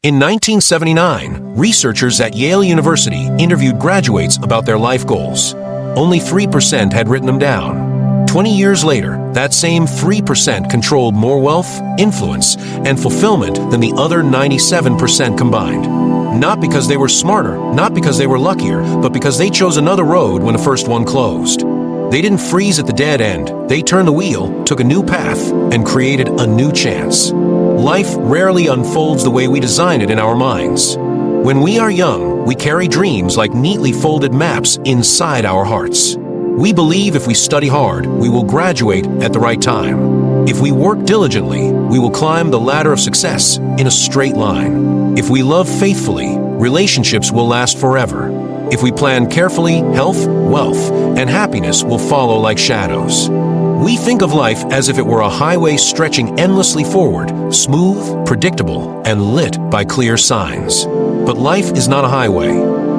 In 1979, researchers at Yale University interviewed graduates about their life goals. Only 3% had written them down. 20 years later, that same 3% controlled more wealth, influence, and fulfillment than the other 97% combined. Not because they were smarter, not because they were luckier, but because they chose another road when the first one closed. They didn't freeze at the dead end. They turned the wheel, took a new path, and created a new chance. Life rarely unfolds the way we design it in our minds. When we are young, we carry dreams like neatly folded maps inside our hearts. We believe if we study hard, we will graduate at the right time. If we work diligently, we will climb the ladder of success in a straight line. If we love faithfully, relationships will last forever. If we plan carefully, health, wealth, and happiness will follow like shadows. We think of life as if it were a highway stretching endlessly forward, smooth, predictable, and lit by clear signs. But life is not a highway.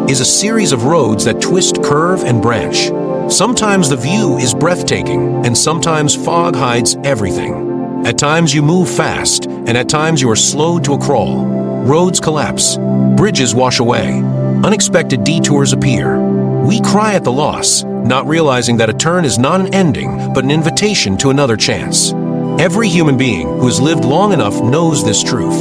It is a series of roads that twist, curve, and branch. Sometimes the view is breathtaking, and sometimes fog hides everything. At times you move fast, and at times you are slowed to a crawl. Roads collapse. Bridges wash away. Unexpected detours appear. We cry at the loss, not realizing that a turn is not an ending, but an invitation to another chance. Every human being who has lived long enough knows this truth.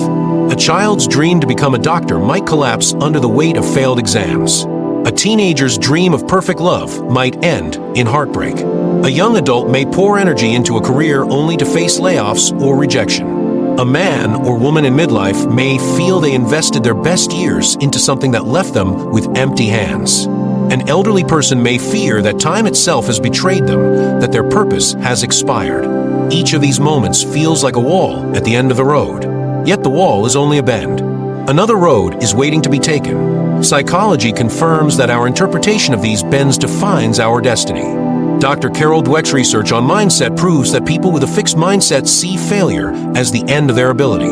A child's dream to become a doctor might collapse under the weight of failed exams. A teenager's dream of perfect love might end in heartbreak. A young adult may pour energy into a career only to face layoffs or rejection. A man or woman in midlife may feel they invested their best years into something that left them with empty hands. An elderly person may fear that time itself has betrayed them, that their purpose has expired. Each of these moments feels like a wall at the end of the road, yet the wall is only a bend. Another road is waiting to be taken. Psychology confirms that our interpretation of these bends defines our destiny. Dr. Carol Dweck's research on mindset proves that people with a fixed mindset see failure as the end of their ability.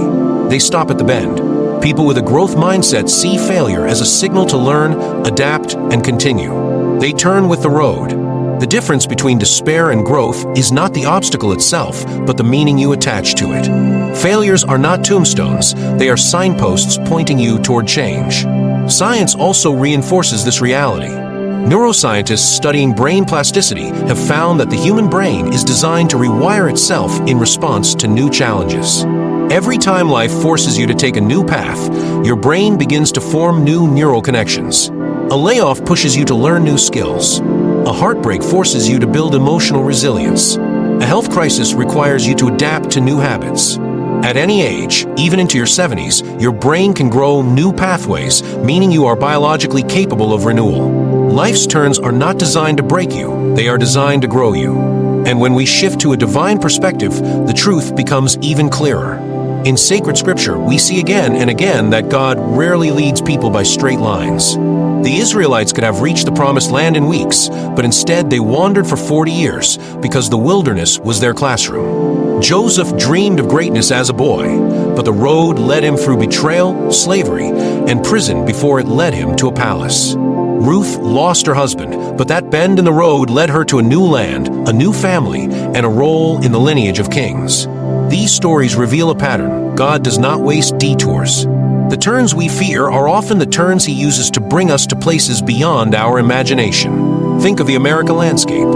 They stop at the bend. People with a growth mindset see failure as a signal to learn, adapt, and continue. They turn with the road. The difference between despair and growth is not the obstacle itself, but the meaning you attach to it. Failures are not tombstones. They are signposts pointing you toward change. Science also reinforces this reality. Neuroscientists studying brain plasticity have found that the human brain is designed to rewire itself in response to new challenges. Every time life forces you to take a new path, your brain begins to form new neural connections. A layoff pushes you to learn new skills. A heartbreak forces you to build emotional resilience. A health crisis requires you to adapt to new habits. At any age, even into your 70s, your brain can grow new pathways, meaning you are biologically capable of renewal. Life's turns are not designed to break you, they are designed to grow you. And when we shift to a divine perspective, the truth becomes even clearer. In sacred scripture, we see again and again that God rarely leads people by straight lines. The Israelites could have reached the promised land in weeks, but instead they wandered for 40 years because the wilderness was their classroom. Joseph dreamed of greatness as a boy, but the road led him through betrayal, slavery, and prison before it led him to a palace. Ruth lost her husband, but that bend in the road led her to a new land, a new family, and a role in the lineage of kings. These stories reveal a pattern. God does not waste detours. The turns we fear are often the turns He uses to bring us to places beyond our imagination. Think of the America landscape.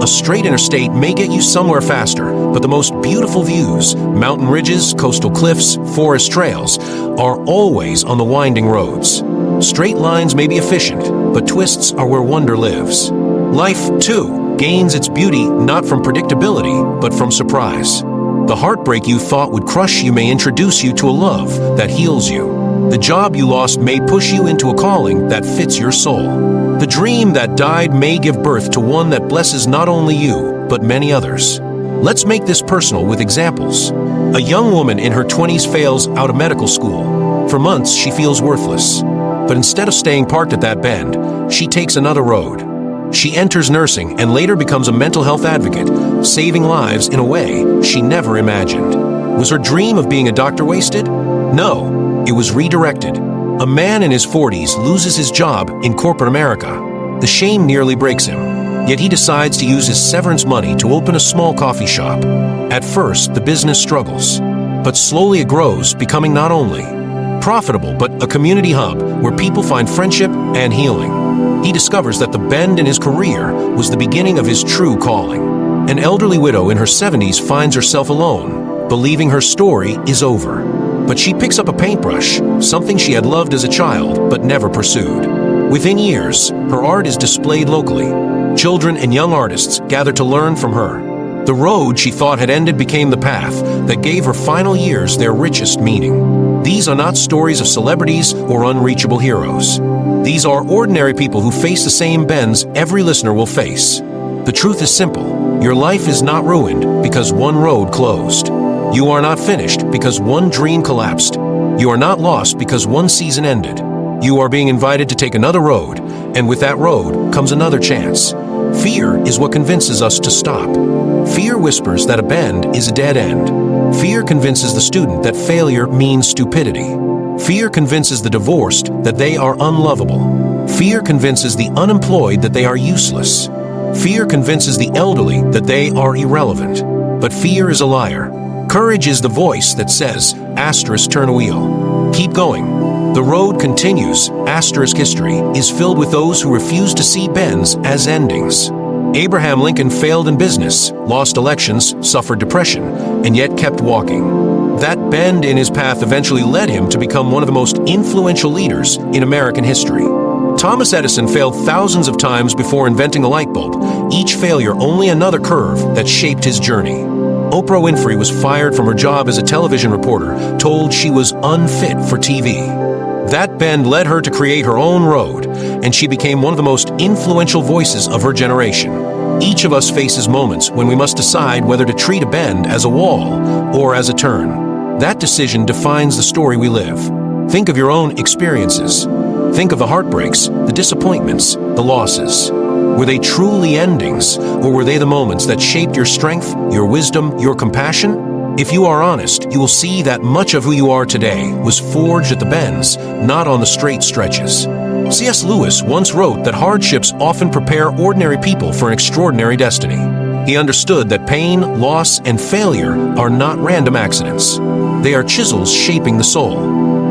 A straight interstate may get you somewhere faster, but the most beautiful views, mountain ridges, coastal cliffs, forest trails, are always on the winding roads. Straight lines may be efficient, but twists are where wonder lives. Life, too, gains its beauty not from predictability, but from surprise. The heartbreak you thought would crush you may introduce you to a love that heals you. The job you lost may push you into a calling that fits your soul. The dream that died may give birth to one that blesses not only you, but many others. Let's make this personal with examples. A young woman in her 20s fails out of medical school. For months, she feels worthless. But instead of staying parked at that bend, she takes another road. She enters nursing and later becomes a mental health advocate, saving lives in a way she never imagined. Was her dream of being a doctor wasted? No, it was redirected. A man in his 40s loses his job in corporate America. The shame nearly breaks him, yet he decides to use his severance money to open a small coffee shop. At first, the business struggles, but slowly it grows, becoming not only profitable but a community hub where people find friendship and healing. He discovers that the bend in his career was the beginning of his true calling. An elderly widow in her 70s finds herself alone, believing her story is over. But she picks up a paintbrush, something she had loved as a child but never pursued. Within years, her art is displayed locally. Children and young artists gather to learn from her. The road she thought had ended became the path that gave her final years their richest meaning. These are not stories of celebrities or unreachable heroes. These are ordinary people who face the same bends every listener will face. The truth is simple. Your life is not ruined because one road closed. You are not finished because one dream collapsed. You are not lost because one season ended. You are being invited to take another road, and with that road comes another chance. Fear is what convinces us to stop. Fear whispers that a bend is a dead end. Fear convinces the student that failure means stupidity. Fear convinces the divorced that they are unlovable. Fear convinces the unemployed that they are useless. Fear convinces the elderly that they are irrelevant. But fear is a liar. Courage is the voice that says, asterisk, turn a wheel. Keep going. The road continues. Asterisk history is filled with those who refuse to see bends as endings. Abraham Lincoln failed in business, lost elections, suffered depression, and yet kept walking. That bend in his path eventually led him to become one of the most influential leaders in American history. Thomas Edison failed thousands of times before inventing a light bulb, each failure only another curve that shaped his journey. Oprah Winfrey was fired from her job as a television reporter, told she was unfit for TV. That bend led her to create her own road, and she became one of the most influential voices of her generation. Each of us faces moments when we must decide whether to treat a bend as a wall or as a turn. That decision defines the story we live. Think of your own experiences. Think of the heartbreaks, the disappointments, the losses. Were they truly endings, or were they the moments that shaped your strength, your wisdom, your compassion? If you are honest, you will see that much of who you are today was forged at the bends, not on the straight stretches. C.S. Lewis once wrote that hardships often prepare ordinary people for an extraordinary destiny. He understood that pain, loss, and failure are not random accidents. They are chisels shaping the soul.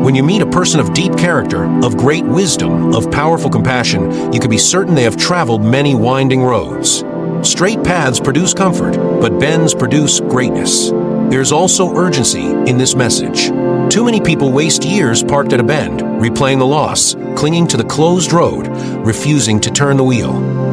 When you meet a person of deep character, of great wisdom, of powerful compassion, you can be certain they have traveled many winding roads. Straight paths produce comfort, but bends produce greatness. There's also urgency in this message. Too many people waste years parked at a bend, replaying the loss, clinging to the closed road, refusing to turn the wheel.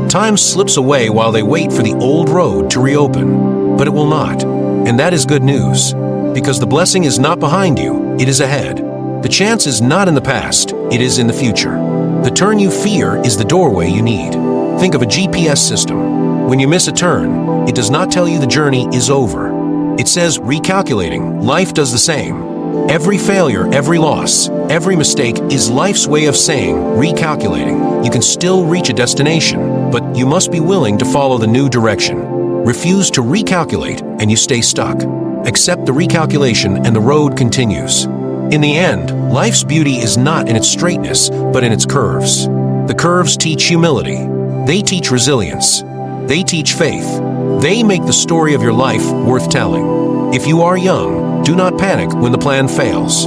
Time slips away while they wait for the old road to reopen. But it will not. And that is good news. Because the blessing is not behind you, it is ahead. The chance is not in the past, it is in the future. The turn you fear is the doorway you need. Think of a GPS system. When you miss a turn, it does not tell you the journey is over. It says recalculating. Life does the same. Every failure, every loss, every mistake is life's way of saying, recalculating. You can still reach a destination, but you must be willing to follow the new direction. Refuse to recalculate and you stay stuck. Accept the recalculation and the road continues. In the end, life's beauty is not in its straightness, but in its curves. The curves teach humility. They teach resilience. They teach faith. They make the story of your life worth telling. If you are young, do not panic when the plan fails.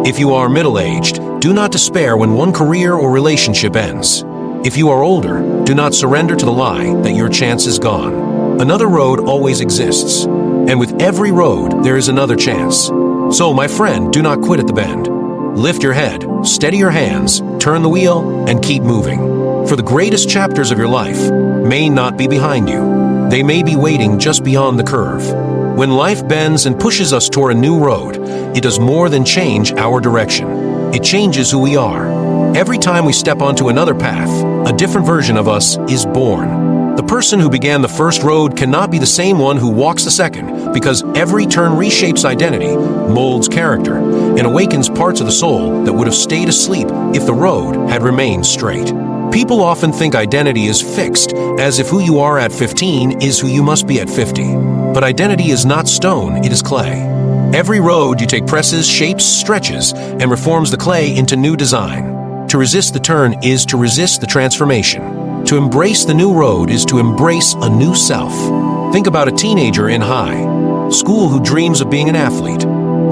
If you are middle-aged, do not despair when one career or relationship ends. If you are older, do not surrender to the lie that your chance is gone. Another road always exists, and with every road, there is another chance. So, my friend, do not quit at the bend. Lift your head, steady your hands, turn the wheel, and keep moving. For the greatest chapters of your life may not be behind you. They may be waiting just beyond the curve. When life bends and pushes us toward a new road, it does more than change our direction. It changes who we are. Every time we step onto another path, a different version of us is born. The person who began the first road cannot be the same one who walks the second, because every turn reshapes identity, molds character, and awakens parts of the soul that would have stayed asleep if the road had remained straight. People often think identity is fixed, as if who you are at 15 is who you must be at 50. But identity is not stone, it is clay. Every road you take presses, shapes, stretches, and reforms the clay into new design. To resist the turn is to resist the transformation. To embrace the new road is to embrace a new self. Think about a teenager in high school who dreams of being an athlete.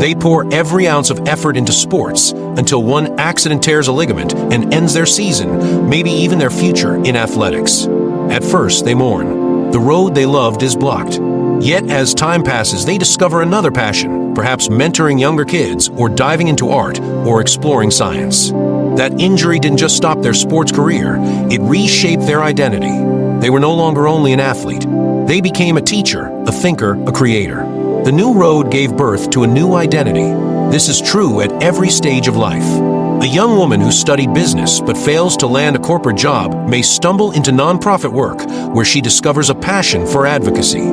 They pour every ounce of effort into sports until one accident tears a ligament and ends their season, maybe even their future in athletics. At first, they mourn. The road they loved is blocked. Yet, as time passes, they discover another passion, perhaps mentoring younger kids or diving into art or exploring science. That injury didn't just stop their sports career, it reshaped their identity. They were no longer only an athlete. They became a teacher, a thinker, a creator. The new road gave birth to a new identity. This is true at every stage of life. A young woman who studied business but fails to land a corporate job may stumble into nonprofit work where she discovers a passion for advocacy.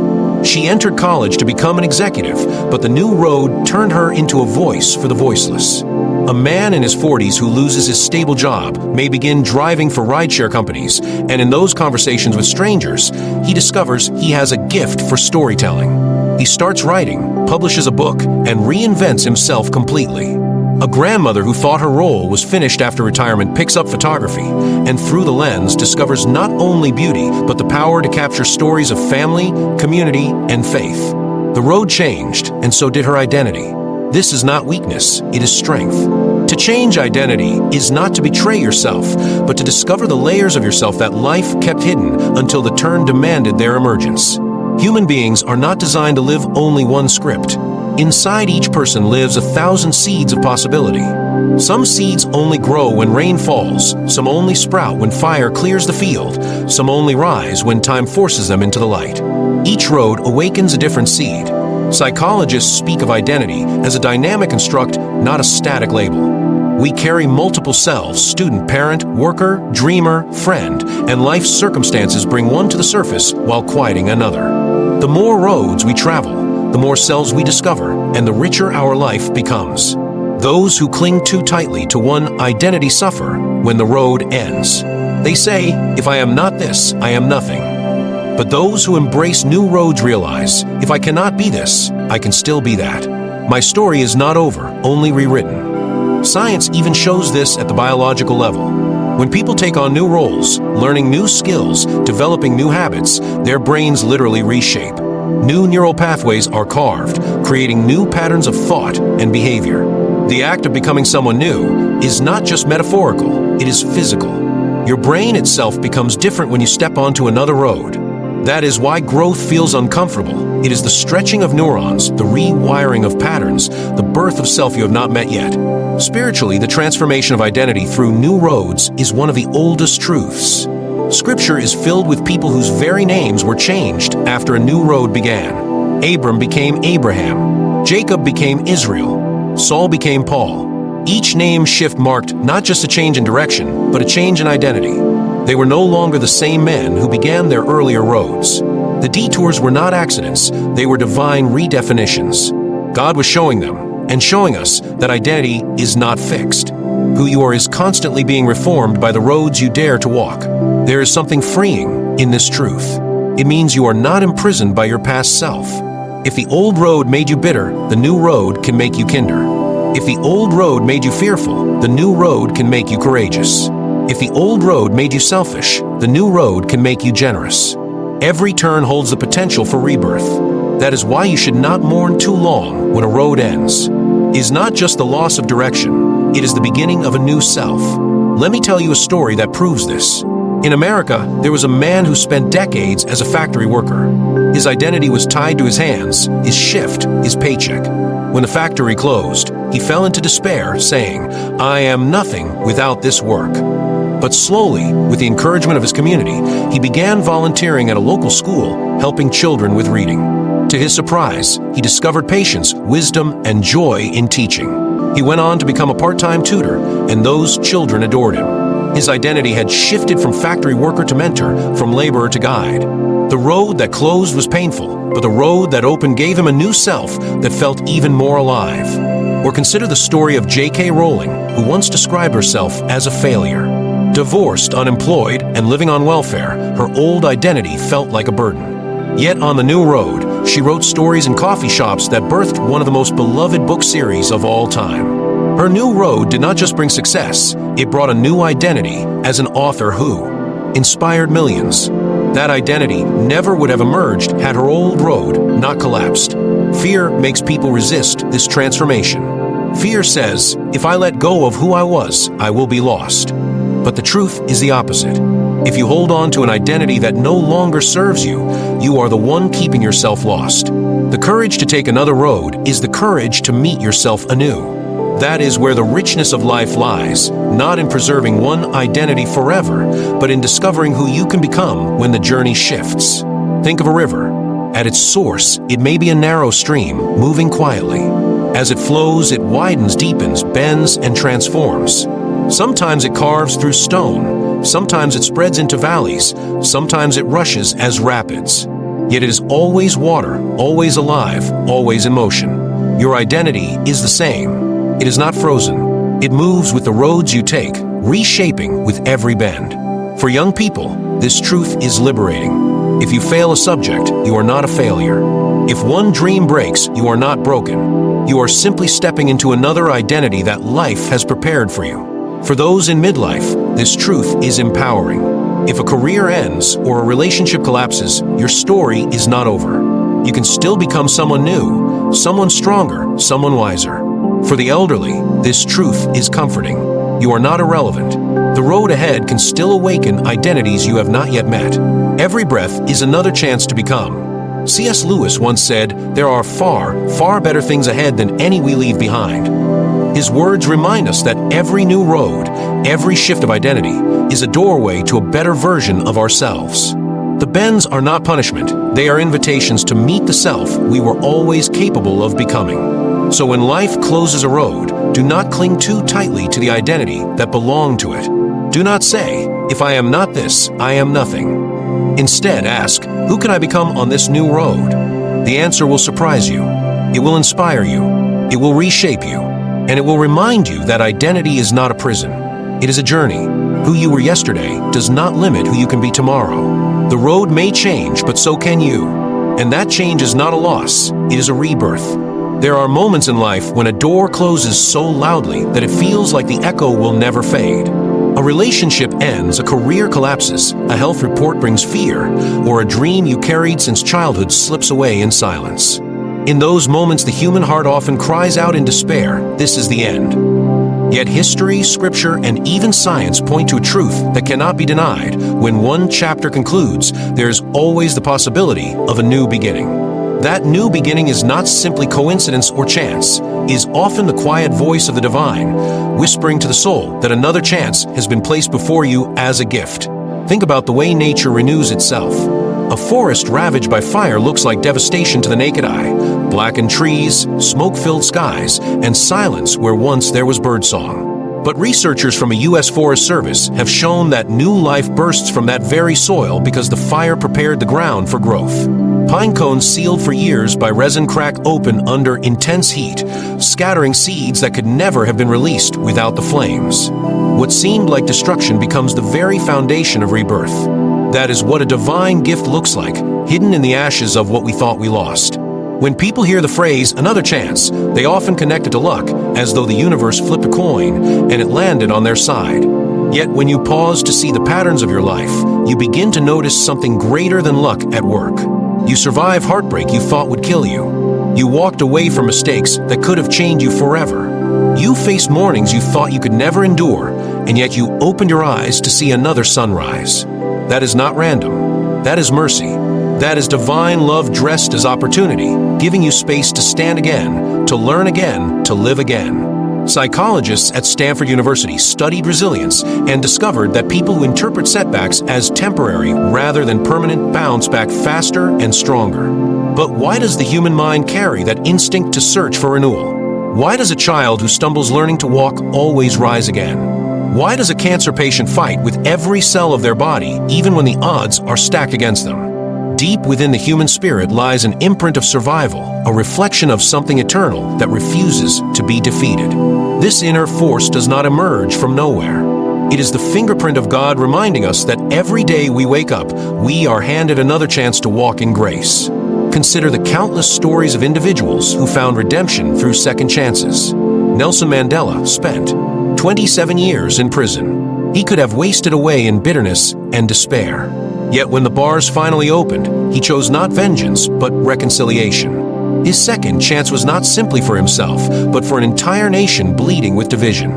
She entered college to become an executive, but the new road turned her into a voice for the voiceless. A man in his 40s who loses his stable job may begin driving for rideshare companies, and in those conversations with strangers, he discovers he has a gift for storytelling. He starts writing, publishes a book, and reinvents himself completely. A grandmother who thought her role was finished after retirement picks up photography, and through the lens discovers not only beauty, but the power to capture stories of family, community, and faith. The road changed, and so did her identity. This is not weakness, it is strength. To change identity is not to betray yourself, but to discover the layers of yourself that life kept hidden until the turn demanded their emergence. Human beings are not designed to live only one script. Inside each person lives 1,000 seeds of possibility. Some seeds only grow when rain falls, some only sprout when fire clears the field, some only rise when time forces them into the light. Each road awakens a different seed. Psychologists speak of identity as a dynamic construct, not a static label. We carry multiple selves: student, parent, worker, dreamer, friend, and life's circumstances bring one to the surface while quieting another. The more roads we travel, the more selves we discover, and the richer our life becomes. Those who cling too tightly to one identity suffer when the road ends. They say, "If I am not this, I am nothing." But those who embrace new roads realize, if I cannot be this, I can still be that. My story is not over, only rewritten. Science even shows this at the biological level. When people take on new roles, learning new skills, developing new habits, their brains literally reshape. New neural pathways are carved, creating new patterns of thought and behavior. The act of becoming someone new is not just metaphorical, it is physical. Your brain itself becomes different when you step onto another road. That is why growth feels uncomfortable. It is the stretching of neurons, the rewiring of patterns, the birth of self you have not met yet. Spiritually, the transformation of identity through new roads is one of the oldest truths. Scripture is filled with people whose very names were changed after a new road began. Abram became Abraham. Jacob became Israel. Saul became Paul. Each name shift marked not just a change in direction, but a change in identity. They were no longer the same men who began their earlier roads. The detours were not accidents, they were divine redefinitions. God was showing them, and showing us, that identity is not fixed. Who you are is constantly being reformed by the roads you dare to walk. There is something freeing in this truth. It means you are not imprisoned by your past self. If the old road made you bitter, the new road can make you kinder. If the old road made you fearful, the new road can make you courageous. If the old road made you selfish, the new road can make you generous. Every turn holds the potential for rebirth. That is why you should not mourn too long when a road ends. It is not just the loss of direction, it is the beginning of a new self. Let me tell you a story that proves this. In America, there was a man who spent decades as a factory worker. His identity was tied to his hands, his shift, his paycheck. When the factory closed, he fell into despair, saying, "I am nothing without this work." But slowly, with the encouragement of his community, he began volunteering at a local school, helping children with reading. To his surprise, he discovered patience, wisdom, and joy in teaching. He went on to become a part-time tutor, and those children adored him. His identity had shifted from factory worker to mentor, from laborer to guide. The road that closed was painful, but the road that opened gave him a new self that felt even more alive. Or consider the story of J.K. Rowling, who once described herself as a failure. Divorced, unemployed, and living on welfare, her old identity felt like a burden. Yet on the new road, she wrote stories in coffee shops that birthed one of the most beloved book series of all time. Her new road did not just bring success, it brought a new identity as an author who inspired millions. That identity never would have emerged had her old road not collapsed. Fear makes people resist this transformation. Fear says, if I let go of who I was, I will be lost. But the truth is the opposite. If you hold on to an identity that no longer serves you, you are the one keeping yourself lost. The courage to take another road is the courage to meet yourself anew. That is where the richness of life lies, not in preserving one identity forever, but in discovering who you can become when the journey shifts. Think of a river. At its source, it may be a narrow stream, moving quietly. As it flows, it widens, deepens, bends, and transforms. Sometimes it carves through stone. Sometimes it spreads into valleys. Sometimes it rushes as rapids. Yet it is always water, always alive, always in motion. Your identity is the same. It is not frozen. It moves with the roads you take, reshaping with every bend. For young people, this truth is liberating. If you fail a subject, you are not a failure. If one dream breaks, you are not broken. You are simply stepping into another identity that life has prepared for you. For those in midlife, this truth is empowering. If a career ends or a relationship collapses, your story is not over. You can still become someone new, someone stronger, someone wiser. For the elderly, this truth is comforting. You are not irrelevant. The road ahead can still awaken identities you have not yet met. Every breath is another chance to become. C.S. Lewis once said, "There are far, far better things ahead than any we leave behind." His words remind us that every new road, every shift of identity, is a doorway to a better version of ourselves. The bends are not punishment. They are invitations to meet the self we were always capable of becoming. So when life closes a road, do not cling too tightly to the identity that belonged to it. Do not say, "If I am not this, I am nothing." Instead, ask, "Who can I become on this new road?" The answer will surprise you. It will inspire you. It will reshape you. And it will remind you that identity is not a prison. It is a journey. Who you were yesterday does not limit who you can be tomorrow. The road may change, but so can you. And that change is not a loss. It is a rebirth. There are moments in life when a door closes so loudly that it feels like the echo will never fade. A relationship ends, a career collapses, a health report brings fear, or a dream you carried since childhood slips away in silence. In those moments, the human heart often cries out in despair, "This is the end." Yet history, scripture, and even science point to a truth that cannot be denied. When one chapter concludes, there is always the possibility of a new beginning. That new beginning is not simply coincidence or chance. It is often the quiet voice of the divine, whispering to the soul that another chance has been placed before you as a gift. Think about the way nature renews itself. A forest ravaged by fire looks like devastation to the naked eye. Blackened trees, smoke-filled skies, and silence where once there was birdsong. But researchers from a U.S. Forest Service have shown that new life bursts from that very soil because the fire prepared the ground for growth. Pine cones sealed for years by resin crack open under intense heat, scattering seeds that could never have been released without the flames. What seemed like destruction becomes the very foundation of rebirth. That is what a divine gift looks like, hidden in the ashes of what we thought we lost. When people hear the phrase, "another chance," they often connect it to luck, as though the universe flipped a coin and it landed on their side. Yet when you pause to see the patterns of your life, you begin to notice something greater than luck at work. You survive heartbreak you thought would kill you. You walked away from mistakes that could have changed you forever. You faced mornings you thought you could never endure, and yet you opened your eyes to see another sunrise. That is not random. That is mercy. That is divine love dressed as opportunity, giving you space to stand again, to learn again, to live again. Psychologists at Stanford University studied resilience and discovered that people who interpret setbacks as temporary rather than permanent bounce back faster and stronger. But why does the human mind carry that instinct to search for renewal? Why does a child who stumbles learning to walk always rise again? Why does a cancer patient fight with every cell of their body, even when the odds are stacked against them? Deep within the human spirit lies an imprint of survival, a reflection of something eternal that refuses to be defeated. This inner force does not emerge from nowhere. It is the fingerprint of God reminding us that every day we wake up, we are handed another chance to walk in grace. Consider the countless stories of individuals who found redemption through second chances. Nelson Mandela spent 27 years in prison. He could have wasted away in bitterness and despair. Yet when the bars finally opened, he chose not vengeance, but reconciliation. His second chance was not simply for himself, but for an entire nation bleeding with division.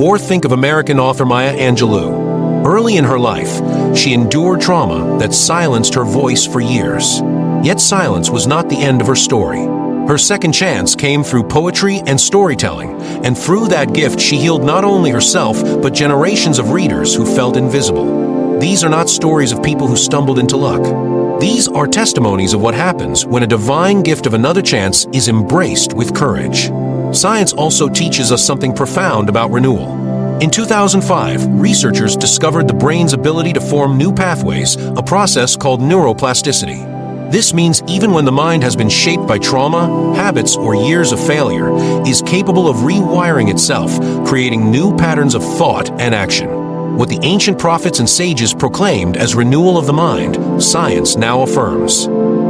Or think of American author Maya Angelou. Early in her life, she endured trauma that silenced her voice for years. Yet silence was not the end of her story. Her second chance came through poetry and storytelling, and through that gift she healed not only herself, but generations of readers who felt invisible. These are not stories of people who stumbled into luck. These are testimonies of what happens when a divine gift of another chance is embraced with courage. Science also teaches us something profound about renewal. In 2005, researchers discovered the brain's ability to form new pathways, a process called neuroplasticity. This means even when the mind has been shaped by trauma, habits, or years of failure, is capable of rewiring itself, creating new patterns of thought and action. What the ancient prophets and sages proclaimed as renewal of the mind, science now affirms.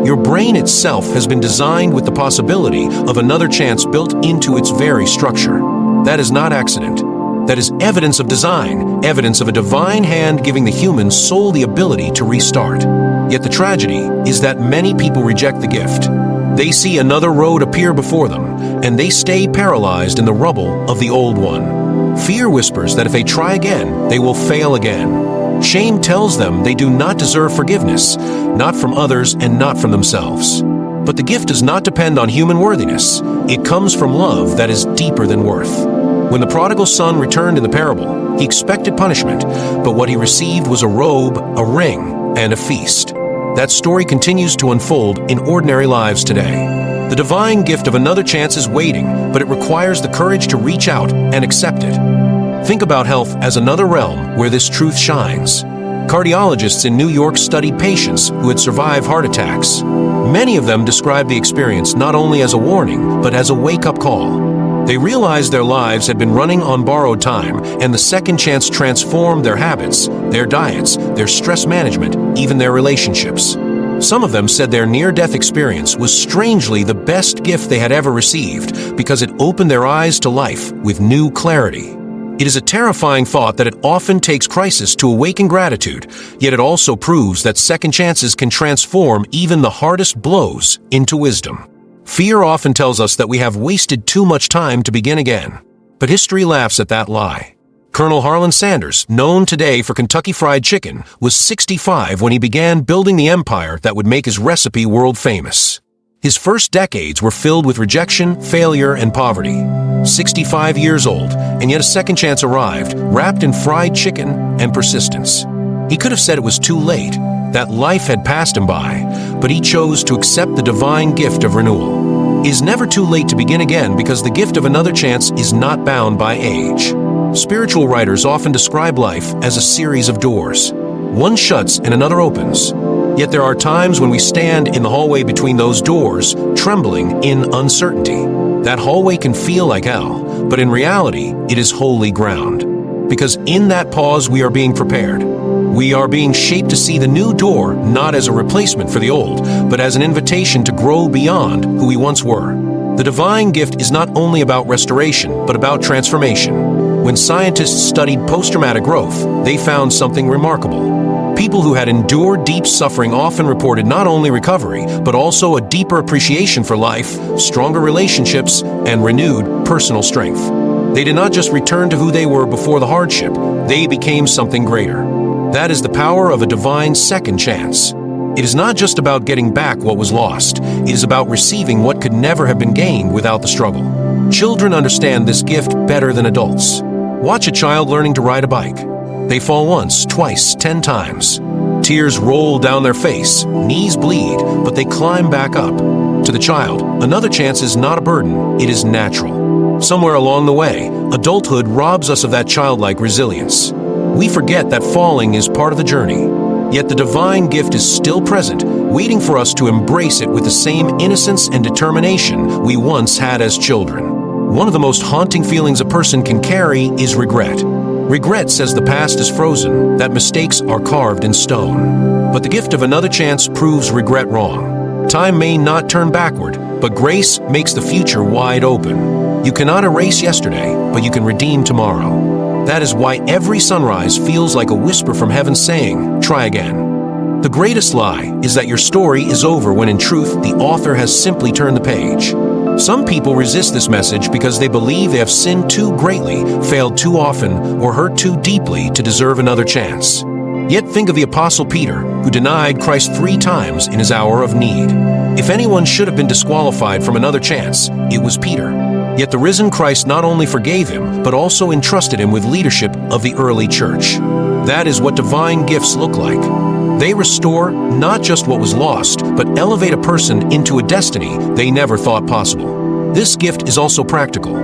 Your brain itself has been designed with the possibility of another chance built into its very structure. That is not accident. That is evidence of design, evidence of a divine hand giving the human soul the ability to restart. Yet the tragedy is that many people reject the gift. They see another road appear before them, and they stay paralyzed in the rubble of the old one. Fear whispers that if they try again, they will fail again. Shame tells them they do not deserve forgiveness, not from others and not from themselves. But the gift does not depend on human worthiness. It comes from love that is deeper than worth. When the prodigal son returned in the parable, he expected punishment, but what he received was a robe, a ring, and a feast. That story continues to unfold in ordinary lives today. The divine gift of another chance is waiting, but it requires the courage to reach out and accept it. Think about health as another realm where this truth shines. Cardiologists in New York studied patients who had survived heart attacks. Many of them described the experience not only as a warning, but as a wake-up call. They realized their lives had been running on borrowed time, and the second chance transformed their habits, their diets, their stress management, even their relationships. Some of them said their near-death experience was strangely the best gift they had ever received because it opened their eyes to life with new clarity. It is a terrifying thought that it often takes crisis to awaken gratitude, yet it also proves that second chances can transform even the hardest blows into wisdom. Fear often tells us that we have wasted too much time to begin again, but history laughs at that lie. Colonel Harlan Sanders, known today for Kentucky Fried Chicken, was 65 when he began building the empire that would make his recipe world famous. His first decades were filled with rejection, failure, and poverty. 65 years old, and yet a second chance arrived, wrapped in fried chicken and persistence. He could have said it was too late, that life had passed him by, but he chose to accept the divine gift of renewal. It is never too late to begin again because the gift of another chance is not bound by age. Spiritual writers often describe life as a series of doors. One shuts and another opens. Yet there are times when we stand in the hallway between those doors, trembling in uncertainty. That hallway can feel like hell, but in reality, it is holy ground. Because in that pause, we are being prepared. We are being shaped to see the new door not as a replacement for the old, but as an invitation to grow beyond who we once were. The divine gift is not only about restoration, but about transformation. When scientists studied post-traumatic growth, they found something remarkable. People who had endured deep suffering often reported not only recovery, but also a deeper appreciation for life, stronger relationships, and renewed personal strength. They did not just return to who they were before the hardship, they became something greater. That is the power of a divine second chance. It is not just about getting back what was lost. It is about receiving what could never have been gained without the struggle. Children understand this gift better than adults. Watch a child learning to ride a bike. They fall once, twice, 10 times. Tears roll down their face, knees bleed, but they climb back up. To the child, another chance is not a burden, it is natural. Somewhere along the way, adulthood robs us of that childlike resilience. We forget that falling is part of the journey. Yet the divine gift is still present, waiting for us to embrace it with the same innocence and determination we once had as children. One of the most haunting feelings a person can carry is regret. Regret says the past is frozen, that mistakes are carved in stone. But the gift of another chance proves regret wrong. Time may not turn backward, but grace makes the future wide open. You cannot erase yesterday, but you can redeem tomorrow. That is why every sunrise feels like a whisper from heaven saying, try again. The greatest lie is that your story is over when in truth the author has simply turned the page. Some people resist this message because they believe they have sinned too greatly, failed too often, or hurt too deeply to deserve another chance. Yet think of the Apostle Peter, who denied Christ 3 times in his hour of need. If anyone should have been disqualified from another chance, it was Peter. Yet the risen Christ not only forgave him, but also entrusted him with leadership of the early church. That is what divine gifts look like. They restore not just what was lost, but elevate a person into a destiny they never thought possible. This gift is also practical.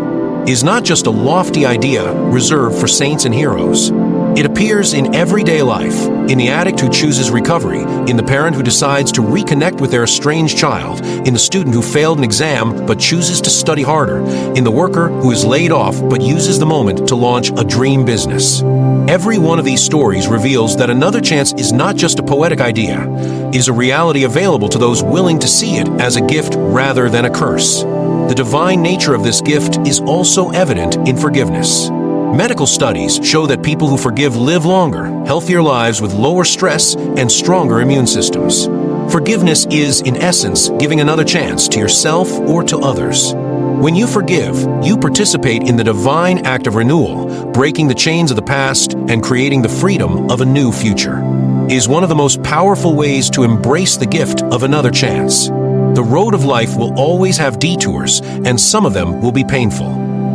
It is not just a lofty idea reserved for saints and heroes. It appears in everyday life, in the addict who chooses recovery, in the parent who decides to reconnect with their estranged child, in the student who failed an exam but chooses to study harder, in the worker who is laid off but uses the moment to launch a dream business. Every one of these stories reveals that another chance is not just a poetic idea. It is a reality available to those willing to see it as a gift rather than a curse. The divine nature of this gift is also evident in forgiveness. Medical studies show that people who forgive live longer, healthier lives with lower stress and stronger immune systems. Forgiveness is, in essence, giving another chance to yourself or to others. When you forgive, you participate in the divine act of renewal, breaking the chains of the past and creating the freedom of a new future. It is one of the most powerful ways to embrace the gift of another chance. The road of life will always have detours, and some of them will be painful.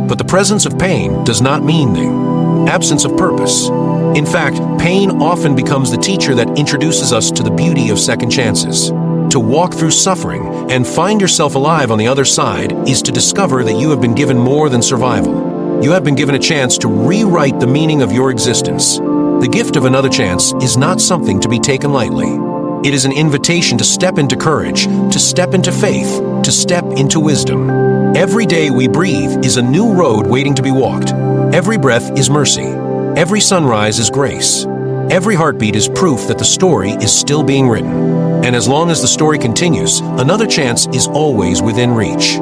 But the presence of pain does not mean the absence of purpose. In fact, pain often becomes the teacher that introduces us to the beauty of second chances. To walk through suffering and find yourself alive on the other side is to discover that you have been given more than survival. You have been given a chance to rewrite the meaning of your existence. The gift of another chance is not something to be taken lightly. It is an invitation to step into courage, to step into faith, to step into wisdom. Every day we breathe is a new road waiting to be walked. Every breath is mercy. Every sunrise is grace. Every heartbeat is proof that the story is still being written. And as long as the story continues, another chance is always within reach.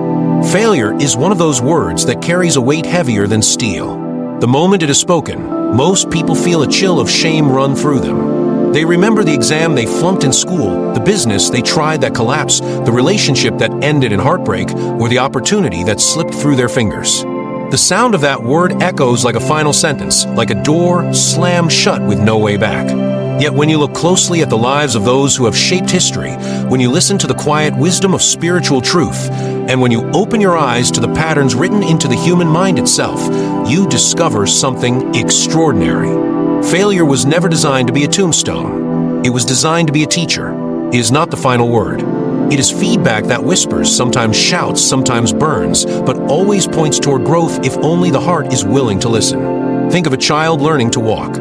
Failure is one of those words that carries a weight heavier than steel. The moment it is spoken, most people feel a chill of shame run through them. They remember the exam they flunked in school, the business they tried that collapsed, the relationship that ended in heartbreak, or the opportunity that slipped through their fingers. The sound of that word echoes like a final sentence, like a door slammed shut with no way back. Yet when you look closely at the lives of those who have shaped history, when you listen to the quiet wisdom of spiritual truth, and when you open your eyes to the patterns written into the human mind itself, you discover something extraordinary. Failure was never designed to be a tombstone. It was designed to be a teacher. It is not the final word. It is feedback that whispers, sometimes shouts, sometimes burns, but always points toward growth if only the heart is willing to listen. Think of a child learning to walk.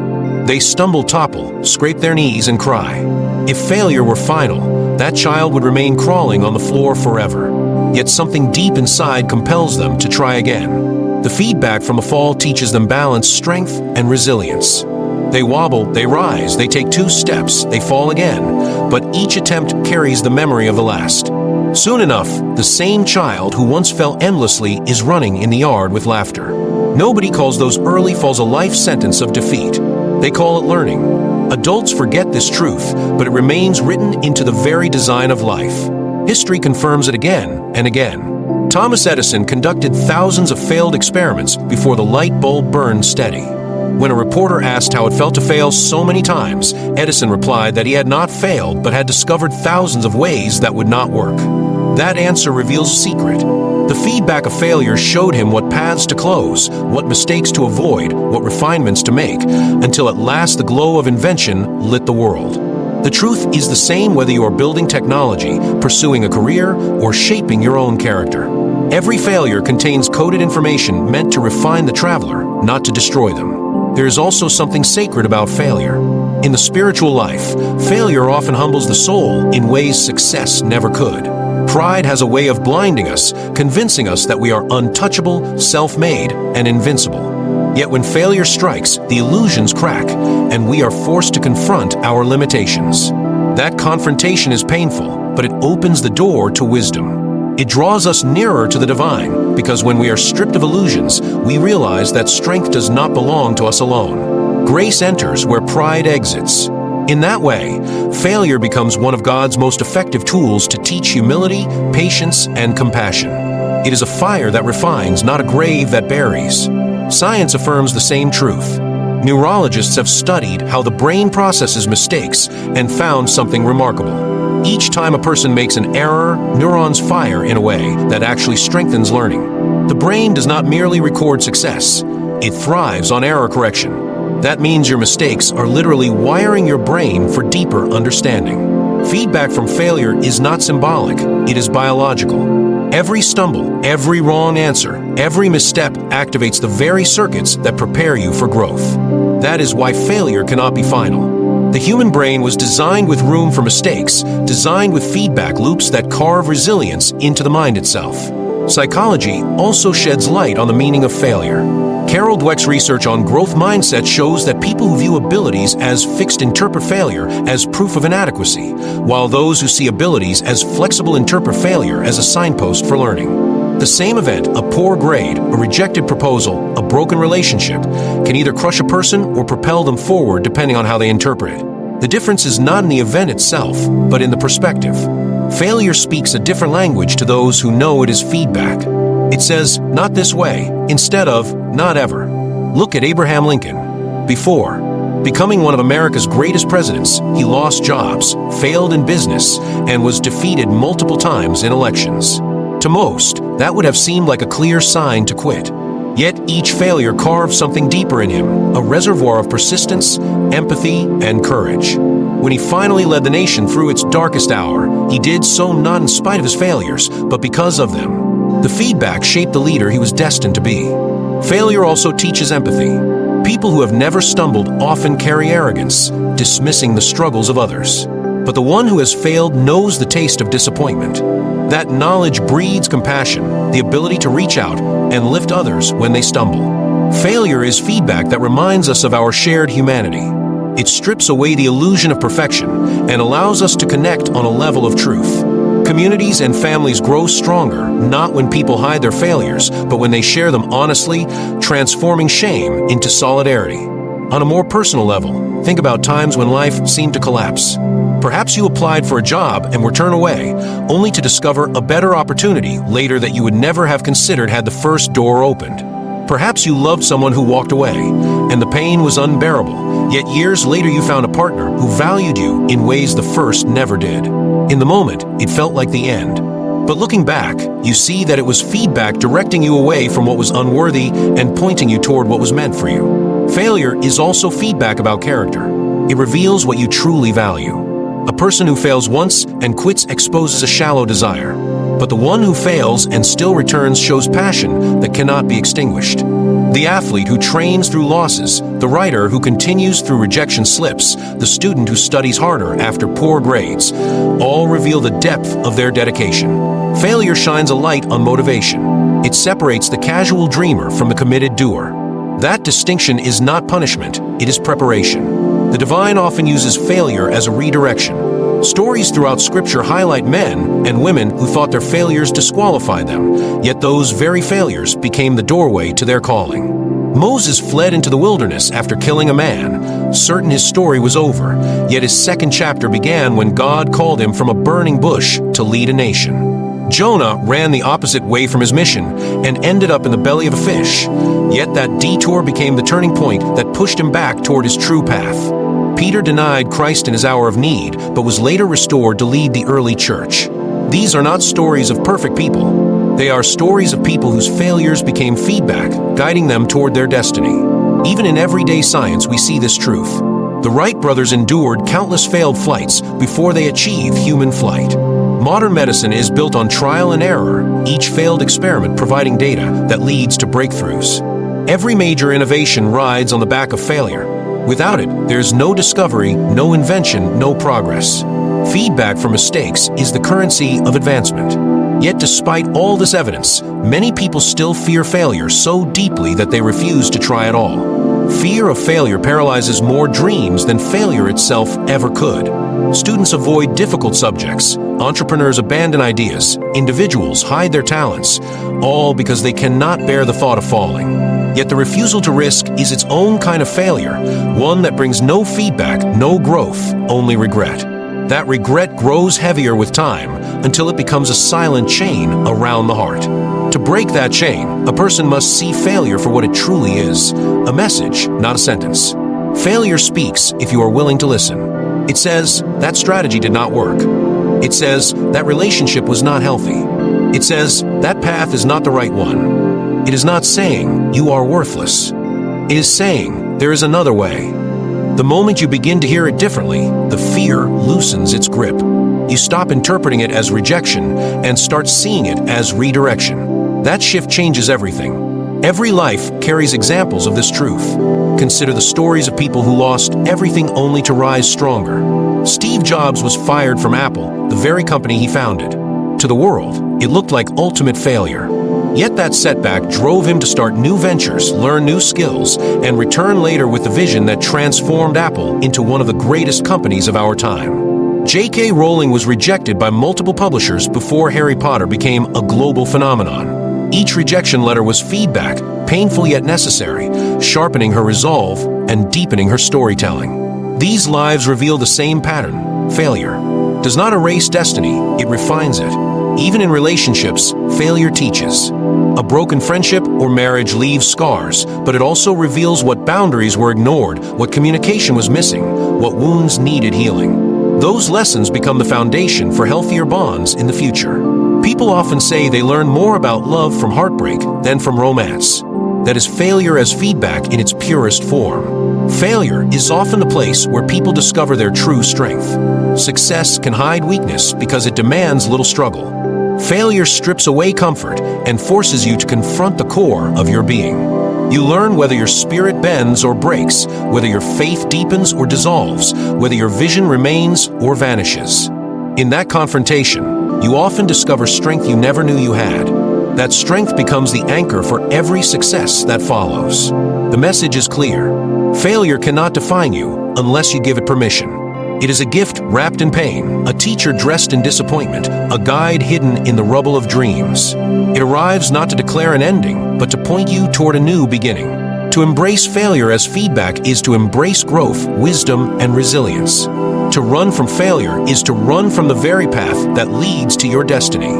They stumble, topple, scrape their knees, and cry. If failure were final, that child would remain crawling on the floor forever. Yet something deep inside compels them to try again. The feedback from a fall teaches them balance, strength, and resilience. They wobble, they rise, they take 2 steps, they fall again, but each attempt carries the memory of the last. Soon enough, the same child who once fell endlessly is running in the yard with laughter. Nobody calls those early falls a life sentence of defeat. They call it learning. Adults forget this truth, but it remains written into the very design of life. History confirms it again and again. Thomas Edison conducted thousands of failed experiments before the light bulb burned steady. When a reporter asked how it felt to fail so many times, Edison replied that he had not failed but had discovered thousands of ways that would not work. That answer reveals a secret. The feedback of failure showed him what paths to close, what mistakes to avoid, what refinements to make, until at last the glow of invention lit the world. The truth is the same whether you are building technology, pursuing a career, or shaping your own character. Every failure contains coded information meant to refine the traveler, not to destroy them. There is also something sacred about failure. In the spiritual life, failure often humbles the soul in ways success never could. Pride has a way of blinding us, convincing us that we are untouchable, self-made, and invincible. Yet when failure strikes, the illusions crack, and we are forced to confront our limitations. That confrontation is painful, but it opens the door to wisdom. It draws us nearer to the divine, because when we are stripped of illusions, we realize that strength does not belong to us alone. Grace enters where pride exits. In that way, failure becomes one of God's most effective tools to teach humility, patience, and compassion. It is a fire that refines, not a grave that buries. Science affirms the same truth. Neurologists have studied how the brain processes mistakes and found something remarkable. Each time a person makes an error, neurons fire in a way that actually strengthens learning. The brain does not merely record success, it thrives on error correction. That means your mistakes are literally wiring your brain for deeper understanding. Feedback from failure is not symbolic, it is biological. Every stumble, every wrong answer, every misstep activates the very circuits that prepare you for growth. That is why failure cannot be final. The human brain was designed with room for mistakes, designed with feedback loops that carve resilience into the mind itself. Psychology also sheds light on the meaning of failure. Carol Dweck's research on growth mindset shows that people who view abilities as fixed interpret failure as proof of inadequacy, while those who see abilities as flexible interpret failure as a signpost for learning. The same event, a poor grade, a rejected proposal, a broken relationship, can either crush a person or propel them forward depending on how they interpret it. The difference is not in the event itself, but in the perspective. Failure speaks a different language to those who know it is feedback. It says, not this way, instead of, not ever. Look at Abraham Lincoln. Before becoming one of America's greatest presidents, he lost jobs, failed in business, and was defeated multiple times in elections. To most, that would have seemed like a clear sign to quit. Yet each failure carved something deeper in him, a reservoir of persistence, empathy, and courage. When he finally led the nation through its darkest hour, he did so not in spite of his failures, but because of them. The feedback shaped the leader he was destined to be. Failure also teaches empathy. People who have never stumbled often carry arrogance, dismissing the struggles of others. But the one who has failed knows the taste of disappointment. That knowledge breeds compassion, the ability to reach out and lift others when they stumble. Failure is feedback that reminds us of our shared humanity. It strips away the illusion of perfection and allows us to connect on a level of truth. Communities and families grow stronger, not when people hide their failures, but when they share them honestly, transforming shame into solidarity. On a more personal level, think about times when life seemed to collapse. Perhaps you applied for a job and were turned away, only to discover a better opportunity later that you would never have considered had the first door opened. Perhaps you loved someone who walked away, and the pain was unbearable, yet years later you found a partner who valued you in ways the first never did. In the moment, it felt like the end. But looking back, you see that it was feedback directing you away from what was unworthy and pointing you toward what was meant for you. Failure is also feedback about character. It reveals what you truly value. A person who fails once and quits exposes a shallow desire. But the one who fails and still returns shows passion that cannot be extinguished. The athlete who trains through losses, the writer who continues through rejection slips, the student who studies harder after poor grades, all reveal the depth of their dedication. Failure shines a light on motivation. It separates the casual dreamer from the committed doer. That distinction is not punishment, it is preparation. The divine often uses failure as a redirection. Stories throughout Scripture highlight men and women who thought their failures disqualified them, yet those very failures became the doorway to their calling. Moses fled into the wilderness after killing a man, certain his story was over, yet his second chapter began when God called him from a burning bush to lead a nation. Jonah ran the opposite way from his mission and ended up in the belly of a fish, yet that detour became the turning point that pushed him back toward his true path. Peter denied Christ in his hour of need, but was later restored to lead the early church. These are not stories of perfect people. They are stories of people whose failures became feedback, guiding them toward their destiny. Even in everyday science, we see this truth. The Wright brothers endured countless failed flights before they achieved human flight. Modern medicine is built on trial and error, each failed experiment providing data that leads to breakthroughs. Every major innovation rides on the back of failure. Without it, there's no discovery, no invention, no progress. Feedback from mistakes is the currency of advancement. Yet despite all this evidence, many people still fear failure so deeply that they refuse to try at all. Fear of failure paralyzes more dreams than failure itself ever could. Students avoid difficult subjects, entrepreneurs abandon ideas, individuals hide their talents, all because they cannot bear the thought of falling. Yet the refusal to risk is its own kind of failure, one that brings no feedback, no growth, only regret. That regret grows heavier with time until it becomes a silent chain around the heart. To break that chain, a person must see failure for what it truly is, a message, not a sentence. Failure speaks if you are willing to listen. It says, that strategy did not work. It says, that relationship was not healthy. It says, that path is not the right one. It is not saying, you are worthless. It is saying, there is another way. The moment you begin to hear it differently, the fear loosens its grip. You stop interpreting it as rejection and start seeing it as redirection. That shift changes everything. Every life carries examples of this truth. Consider the stories of people who lost everything only to rise stronger. Steve Jobs was fired from Apple, the very company he founded. To the world, it looked like ultimate failure. Yet that setback drove him to start new ventures, learn new skills, and return later with the vision that transformed Apple into one of the greatest companies of our time. J.K. Rowling was rejected by multiple publishers before Harry Potter became a global phenomenon. Each rejection letter was feedback, painful yet necessary, sharpening her resolve and deepening her storytelling. These lives reveal the same pattern. Failure does not erase destiny, it refines it. Even in relationships, failure teaches. A broken friendship or marriage leaves scars, but it also reveals what boundaries were ignored, what communication was missing, what wounds needed healing. Those lessons become the foundation for healthier bonds in the future. People often say they learn more about love from heartbreak than from romance. That is failure as feedback in its purest form. Failure is often the place where people discover their true strength. Success can hide weakness because it demands little struggle. Failure strips away comfort and forces you to confront the core of your being. You learn whether your spirit bends or breaks, whether your faith deepens or dissolves, whether your vision remains or vanishes. In that confrontation, you often discover strength you never knew you had. That strength becomes the anchor for every success that follows. The message is clear. Failure cannot define you unless you give it permission. It is a gift wrapped in pain, a teacher dressed in disappointment, a guide hidden in the rubble of dreams. It arrives not to declare an ending, but to point you toward a new beginning. To embrace failure as feedback is to embrace growth, wisdom, and resilience. To run from failure is to run from the very path that leads to your destiny.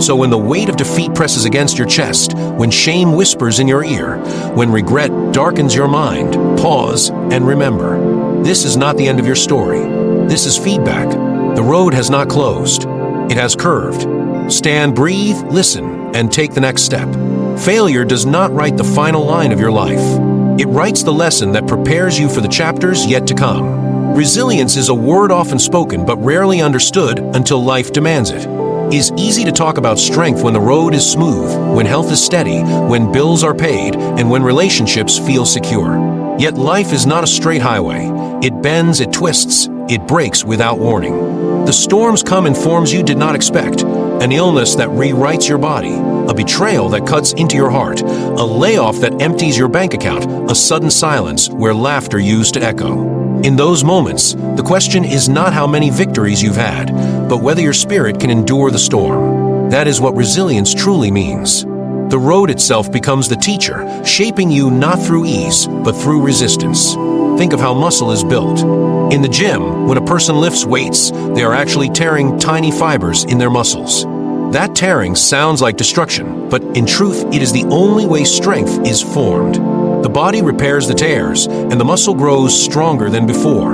So when the weight of defeat presses against your chest, when shame whispers in your ear, when regret darkens your mind, pause and remember. This is not the end of your story. This is feedback. The road has not closed. It has curved. Stand, breathe, listen, and take the next step. Failure does not write the final line of your life. It writes the lesson that prepares you for the chapters yet to come. Resilience is a word often spoken but rarely understood until life demands it. It is easy to talk about strength when the road is smooth, when health is steady, when bills are paid, and when relationships feel secure. Yet life is not a straight highway. It bends, it twists, it breaks without warning. The storms come in forms you did not expect. An illness that rewrites your body, a betrayal that cuts into your heart, a layoff that empties your bank account, a sudden silence where laughter used to echo. In those moments, the question is not how many victories you've had, but whether your spirit can endure the storm. That is what resilience truly means. The road itself becomes the teacher, shaping you not through ease, but through resistance. Think of how muscle is built. In the gym, when a person lifts weights, they are actually tearing tiny fibers in their muscles. That tearing sounds like destruction, but in truth, it is the only way strength is formed. The body repairs the tears, and the muscle grows stronger than before.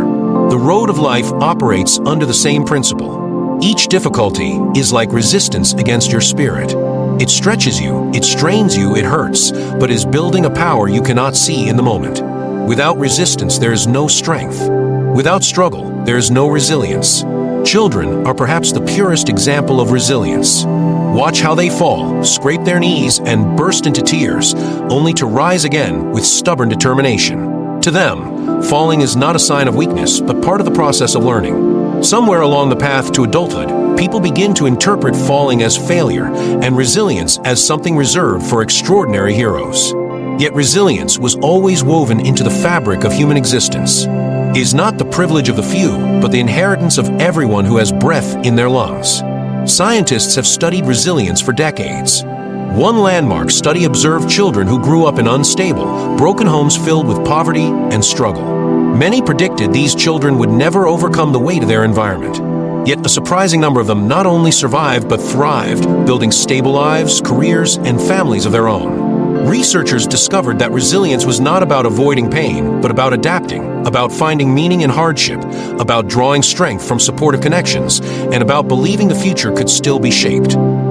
The road of life operates under the same principle. Each difficulty is like resistance against your spirit. It stretches you, it strains you, it hurts, but is building a power you cannot see in the moment. Without resistance, there is no strength. Without struggle, there is no resilience. Children are perhaps the purest example of resilience. Watch how they fall, scrape their knees, and burst into tears, only to rise again with stubborn determination. To them, falling is not a sign of weakness, but part of the process of learning. Somewhere along the path to adulthood, people begin to interpret falling as failure and resilience as something reserved for extraordinary heroes. Yet resilience was always woven into the fabric of human existence. It is not the privilege of the few, but the inheritance of everyone who has breath in their lungs. Scientists have studied resilience for decades. One landmark study observed children who grew up in unstable, broken homes filled with poverty and struggle. Many predicted these children would never overcome the weight of their environment. Yet a surprising number of them not only survived but thrived, building stable lives, careers, and families of their own. Researchers discovered that resilience was not about avoiding pain, but about adapting, about finding meaning in hardship, about drawing strength from supportive connections, and about believing the future could still be shaped.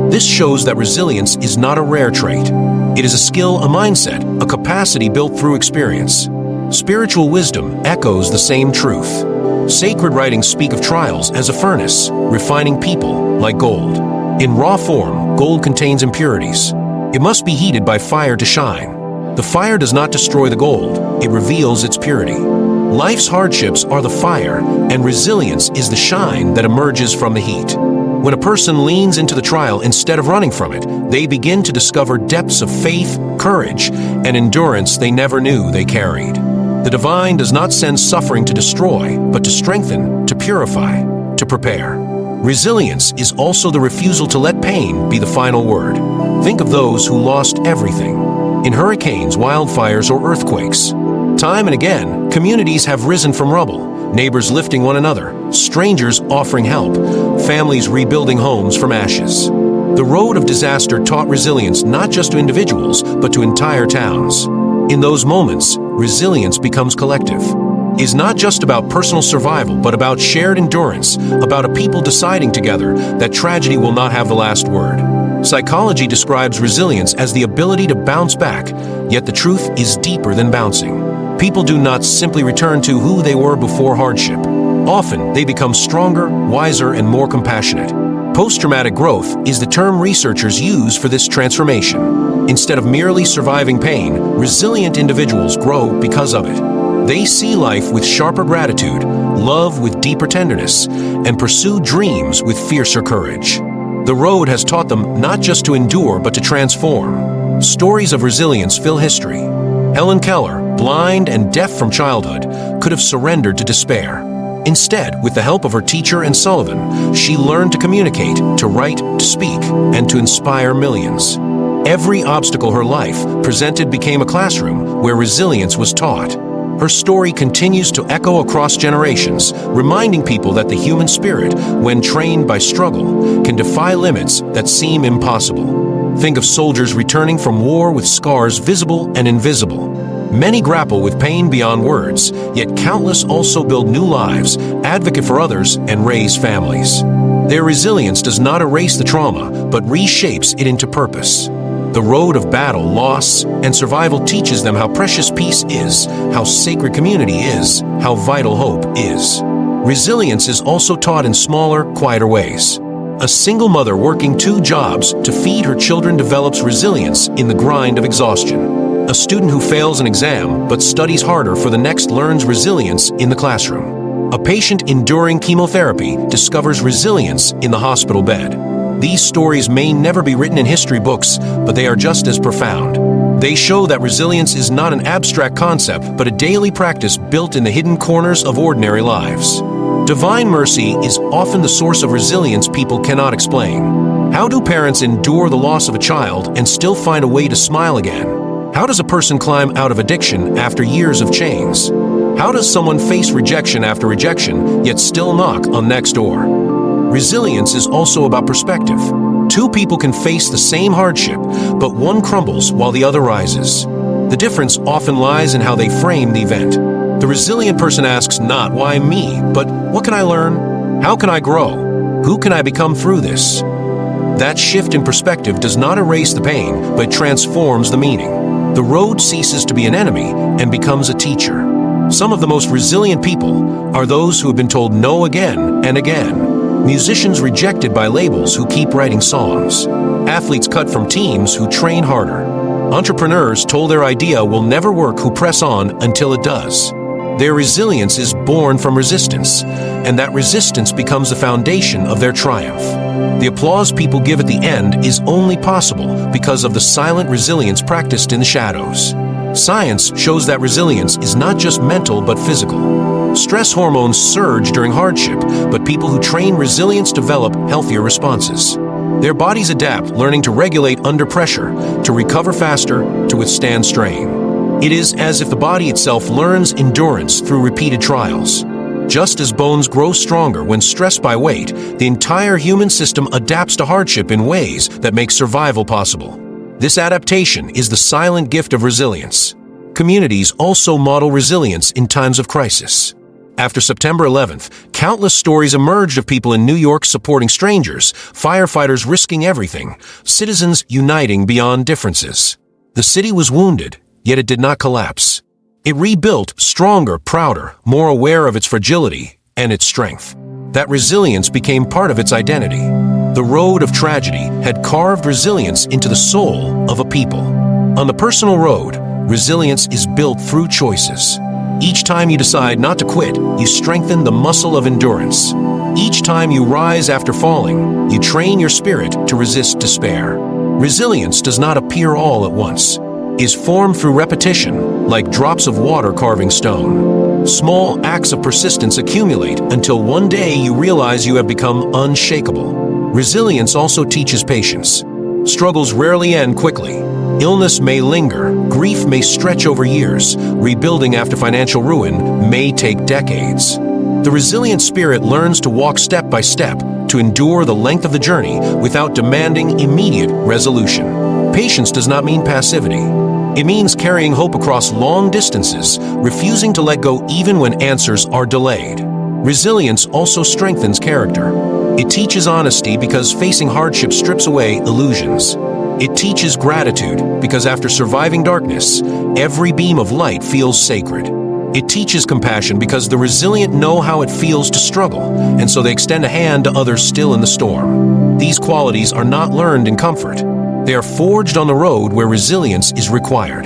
This shows that resilience is not a rare trait. It is a skill, a mindset, a capacity built through experience. Spiritual wisdom echoes the same truth. Sacred writings speak of trials as a furnace, refining people like gold. In raw form, gold contains impurities. It must be heated by fire to shine. The fire does not destroy the gold, it reveals its purity. Life's hardships are the fire, and resilience is the shine that emerges from the heat. When a person leans into the trial instead of running from it, they begin to discover depths of faith, courage, and endurance they never knew they carried. The divine does not send suffering to destroy, but to strengthen, to purify, to prepare. Resilience is also the refusal to let pain be the final word. Think of those who lost everything. In hurricanes, wildfires, or earthquakes. Time and again, communities have risen from rubble, neighbors lifting one another, strangers offering help, families rebuilding homes from ashes. The road of disaster taught resilience not just to individuals, but to entire towns. In those moments, resilience becomes collective. It is not just about personal survival, but about shared endurance, about a people deciding together that tragedy will not have the last word. Psychology describes resilience as the ability to bounce back, yet the truth is deeper than bouncing. People do not simply return to who they were before hardship. Often, they become stronger, wiser, and more compassionate. Post-traumatic growth is the term researchers use for this transformation. Instead of merely surviving pain, resilient individuals grow because of it. They see life with sharper gratitude, love with deeper tenderness, and pursue dreams with fiercer courage. The road has taught them not just to endure, but to transform. Stories of resilience fill history. Helen Keller, blind and deaf from childhood, could have surrendered to despair. Instead, with the help of her teacher and Sullivan, she learned to communicate, to write, to speak, and to inspire millions. Every obstacle her life presented became a classroom where resilience was taught. Her story continues to echo across generations, reminding people that the human spirit, when trained by struggle, can defy limits that seem impossible. Think of soldiers returning from war with scars visible and invisible. Many grapple with pain beyond words, yet countless also build new lives, advocate for others, and raise families. Their resilience does not erase the trauma, but reshapes it into purpose. The road of battle, loss, and survival teaches them how precious peace is, how sacred community is, how vital hope is. Resilience is also taught in smaller, quieter ways. A single mother working 2 jobs to feed her children develops resilience in the grind of exhaustion. A student who fails an exam but studies harder for the next learns resilience in the classroom. A patient enduring chemotherapy discovers resilience in the hospital bed. These stories may never be written in history books, but they are just as profound. They show that resilience is not an abstract concept, but a daily practice built in the hidden corners of ordinary lives. Divine mercy is often the source of resilience people cannot explain. How do parents endure the loss of a child and still find a way to smile again? How does a person climb out of addiction after years of chains? How does someone face rejection after rejection, yet still knock on next door? Resilience is also about perspective. 2 people can face the same hardship, but one crumbles while the other rises. The difference often lies in how they frame the event. The resilient person asks not why me, but what can I learn? How can I grow? Who can I become through this? That shift in perspective does not erase the pain, but transforms the meaning. The road ceases to be an enemy and becomes a teacher. Some of the most resilient people are those who have been told no again and again. Musicians rejected by labels who keep writing songs. Athletes cut from teams who train harder. Entrepreneurs told their idea will never work who press on until it does. Their resilience is born from resistance, and that resistance becomes the foundation of their triumph. The applause people give at the end is only possible because of the silent resilience practiced in the shadows. Science shows that resilience is not just mental but physical. Stress hormones surge during hardship, but people who train resilience develop healthier responses. Their bodies adapt, learning to regulate under pressure, to recover faster, to withstand strain. It is as if the body itself learns endurance through repeated trials. Just as bones grow stronger when stressed by weight, the entire human system adapts to hardship in ways that make survival possible. This adaptation is the silent gift of resilience. Communities also model resilience in times of crisis. After September 11th, countless stories emerged of people in New York supporting strangers, firefighters risking everything, citizens uniting beyond differences. The city was wounded, yet it did not collapse. It rebuilt stronger, prouder, more aware of its fragility and its strength. That resilience became part of its identity. The road of tragedy had carved resilience into the soul of a people. On the personal road, resilience is built through choices. Each time you decide not to quit, you strengthen the muscle of endurance. Each time you rise after falling, you train your spirit to resist despair. Resilience does not appear all at once. It is formed through repetition, like drops of water carving stone. Small acts of persistence accumulate until one day you realize you have become unshakable. Resilience also teaches patience. Struggles rarely end quickly. Illness may linger, grief may stretch over years, rebuilding after financial ruin may take decades. The resilient spirit learns to walk step by step, to endure the length of the journey without demanding immediate resolution. Patience does not mean passivity. It means carrying hope across long distances, refusing to let go even when answers are delayed. Resilience also strengthens character. It teaches honesty because facing hardship strips away illusions. It teaches gratitude because after surviving darkness, every beam of light feels sacred. It teaches compassion because the resilient know how it feels to struggle, and so they extend a hand to others still in the storm. These qualities are not learned in comfort. They are forged on the road where resilience is required.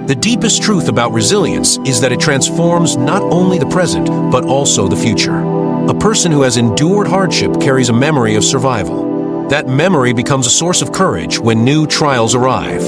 The deepest truth about resilience is that it transforms not only the present, but also the future. A person who has endured hardship carries a memory of survival. That memory becomes a source of courage when new trials arrive.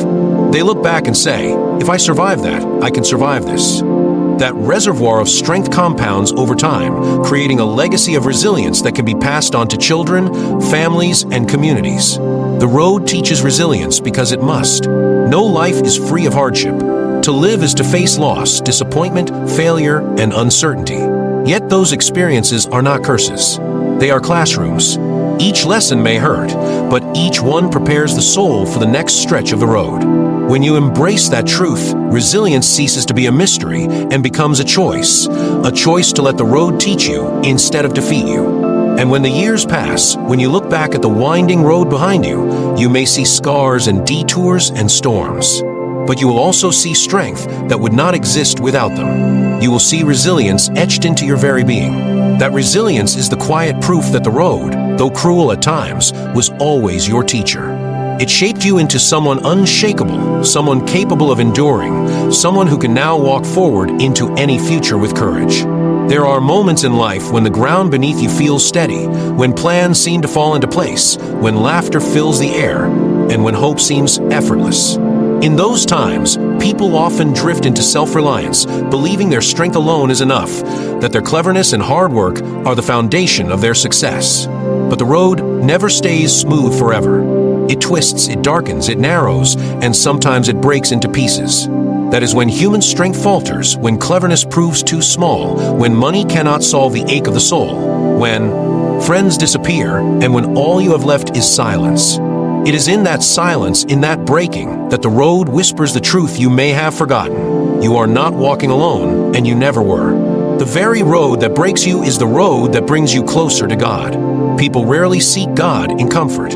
They look back and say, if I survive that, I can survive this. That reservoir of strength compounds over time, creating a legacy of resilience that can be passed on to children, families, and communities. The road teaches resilience because it must. No life is free of hardship. To live is to face loss, disappointment, failure, and uncertainty. Yet those experiences are not curses. They are classrooms. Each lesson may hurt, but each one prepares the soul for the next stretch of the road. When you embrace that truth, resilience ceases to be a mystery and becomes a choice to let the road teach you instead of defeat you. And when the years pass, when you look back at the winding road behind you, you may see scars and detours and storms. But you will also see strength that would not exist without them. You will see resilience etched into your very being. That resilience is the quiet proof that the road, though cruel at times, was always your teacher. It shaped you into someone unshakable, someone capable of enduring, someone who can now walk forward into any future with courage. There are moments in life when the ground beneath you feels steady, when plans seem to fall into place, when laughter fills the air, and when hope seems effortless. In those times, people often drift into self-reliance, believing their strength alone is enough, that their cleverness and hard work are the foundation of their success. But the road never stays smooth forever. It twists, it darkens, it narrows, and sometimes it breaks into pieces. That is when human strength falters, when cleverness proves too small, when money cannot solve the ache of the soul, when friends disappear, and when all you have left is silence. It is in that silence, in that breaking, that the road whispers the truth you may have forgotten. You are not walking alone, and you never were. The very road that breaks you is the road that brings you closer to God. People rarely seek God in comfort.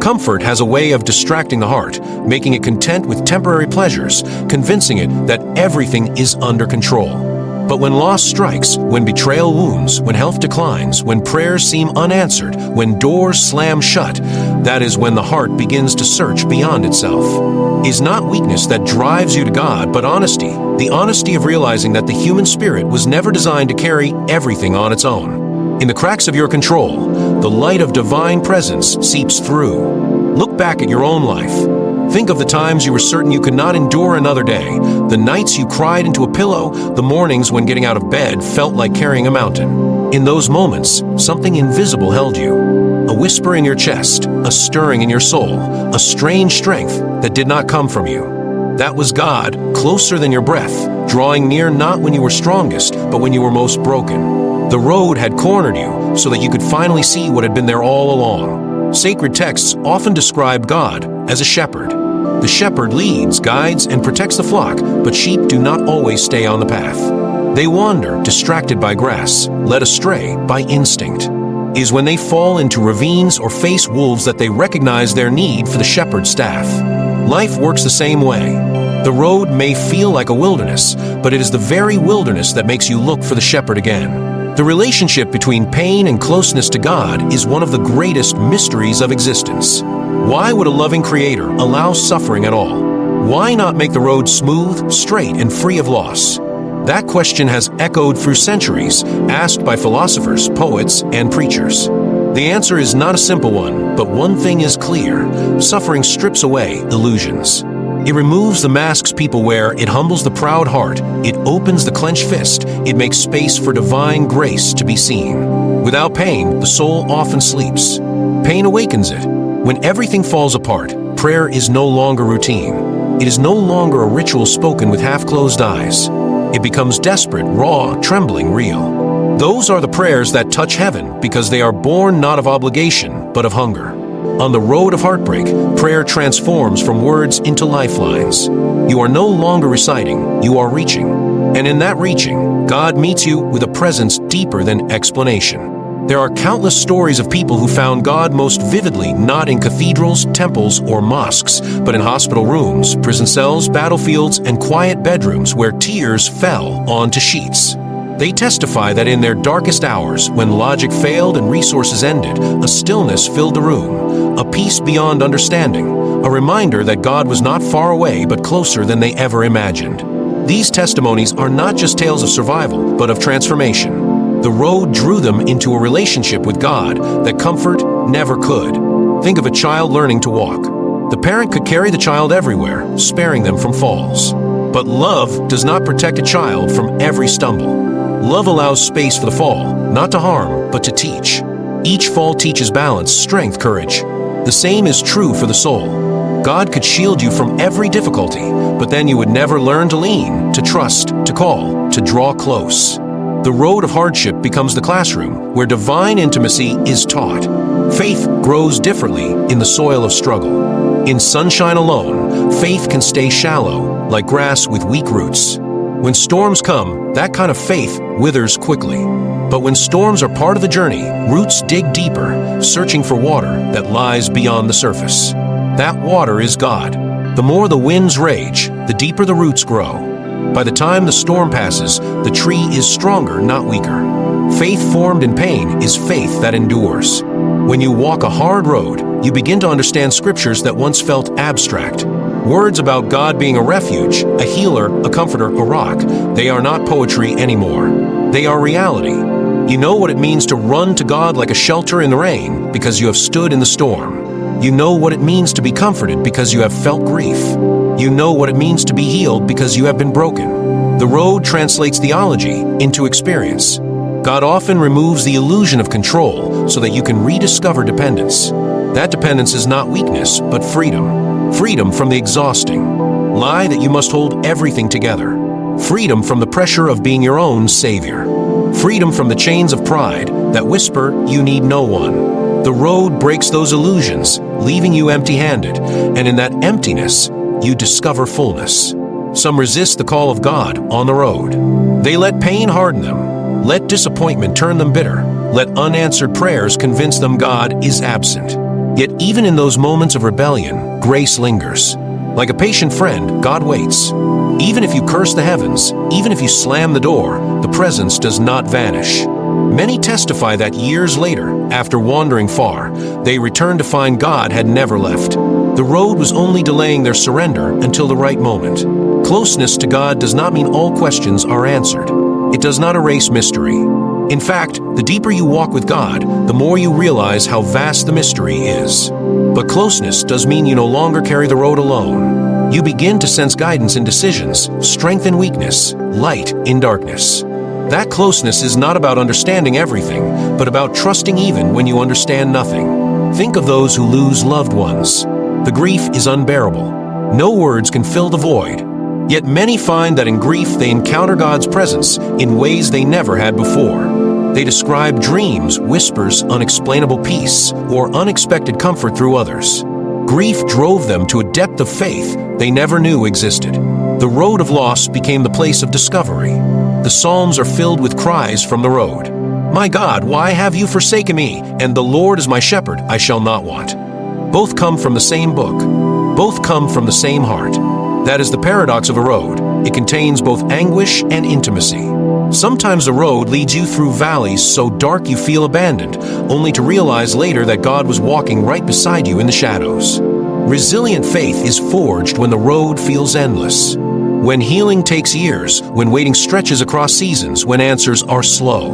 Comfort has a way of distracting the heart, making it content with temporary pleasures, convincing it that everything is under control. But when loss strikes, when betrayal wounds, when health declines, when prayers seem unanswered, when doors slam shut, that is when the heart begins to search beyond itself. It is not weakness that drives you to God, but honesty. The honesty of realizing that the human spirit was never designed to carry everything on its own. In the cracks of your control, the light of divine presence seeps through. Look back at your own life. Think of the times you were certain you could not endure another day, the nights you cried into a pillow, the mornings when getting out of bed felt like carrying a mountain. In those moments, something invisible held you. A whisper in your chest, a stirring in your soul, a strange strength that did not come from you. That was God, closer than your breath, drawing near not when you were strongest, but when you were most broken. The road had cornered you so that you could finally see what had been there all along. Sacred texts often describe God as a shepherd. The shepherd leads, guides, and protects the flock, but sheep do not always stay on the path. They wander, distracted by grass, led astray by instinct. It is when they fall into ravines or face wolves that they recognize their need for the shepherd's staff. Life works the same way. The road may feel like a wilderness, but it is the very wilderness that makes you look for the shepherd again. The relationship between pain and closeness to God is one of the greatest mysteries of existence. Why would a loving Creator allow suffering at all? Why not make the road smooth, straight, and free of loss? That question has echoed through centuries, asked by philosophers, poets, and preachers. The answer is not a simple one, but one thing is clear: suffering strips away illusions. It removes the masks people wear, it humbles the proud heart, it opens the clenched fist, it makes space for divine grace to be seen. Without pain, the soul often sleeps. Pain awakens it. When everything falls apart, prayer is no longer routine. It is no longer a ritual spoken with half-closed eyes. It becomes desperate, raw, trembling, real. Those are the prayers that touch heaven because they are born not of obligation, but of hunger. On the road of heartbreak, prayer transforms from words into lifelines. You are no longer reciting, you are reaching. And in that reaching, God meets you with a presence deeper than explanation. There are countless stories of people who found God most vividly not in cathedrals, temples, or mosques, but in hospital rooms, prison cells, battlefields, and quiet bedrooms where tears fell onto sheets. They testify that in their darkest hours, when logic failed and resources ended, a stillness filled the room, a peace beyond understanding, a reminder that God was not far away but closer than they ever imagined. These testimonies are not just tales of survival, but of transformation. The road drew them into a relationship with God that comfort never could. Think of a child learning to walk. The parent could carry the child everywhere, sparing them from falls. But love does not protect a child from every stumble. Love allows space for the fall, not to harm, but to teach. Each fall teaches balance, strength, courage. The same is true for the soul. God could shield you from every difficulty, but then you would never learn to lean, to trust, to call, to draw close. The road of hardship becomes the classroom where divine intimacy is taught. Faith grows differently in the soil of struggle. In sunshine alone, faith can stay shallow, like grass with weak roots. When storms come, that kind of faith withers quickly. But when storms are part of the journey, roots dig deeper, searching for water that lies beyond the surface. That water is God. The more the winds rage, the deeper the roots grow. By the time the storm passes, the tree is stronger, not weaker. Faith formed in pain is faith that endures. When you walk a hard road, you begin to understand scriptures that once felt abstract. Words about God being a refuge, a healer, a comforter, a rock. They are not poetry anymore. They are reality. You know what it means to run to God like a shelter in the rain because you have stood in the storm. You know what it means to be comforted because you have felt grief. You know what it means to be healed because you have been broken. The road translates theology into experience. God often removes the illusion of control so that you can rediscover dependence. That dependence is not weakness, but freedom. Freedom from the exhausting lie that you must hold everything together. Freedom from the pressure of being your own savior. Freedom from the chains of pride that whisper you need no one. The road breaks those illusions, leaving you empty-handed, and in that emptiness, you discover fullness. Some resist the call of God on the road. They let pain harden them. Let disappointment turn them bitter. Let unanswered prayers convince them God is absent. Yet even in those moments of rebellion, grace lingers. Like a patient friend, God waits. Even if you curse the heavens, even if you slam the door, the presence does not vanish. Many testify that years later, after wandering far, they returned to find God had never left. The road was only delaying their surrender until the right moment. Closeness to God does not mean all questions are answered. It does not erase mystery. In fact, the deeper you walk with God, the more you realize how vast the mystery is. But closeness does mean you no longer carry the road alone. You begin to sense guidance in decisions, strength in weakness, light in darkness. That closeness is not about understanding everything, but about trusting even when you understand nothing. Think of those who lose loved ones. The grief is unbearable. No words can fill the void. Yet many find that in grief they encounter God's presence in ways they never had before. They describe dreams, whispers, unexplainable peace, or unexpected comfort through others. Grief drove them to a depth of faith they never knew existed. The road of loss became the place of discovery. The Psalms are filled with cries from the road. "My God, why have you forsaken me? And the Lord is my shepherd, I shall not want." Both come from the same book. Both come from the same heart. That is the paradox of a road. It contains both anguish and intimacy. Sometimes the road leads you through valleys so dark you feel abandoned, only to realize later that God was walking right beside you in the shadows. Resilient faith is forged when the road feels endless. When healing takes years, when waiting stretches across seasons, when answers are slow.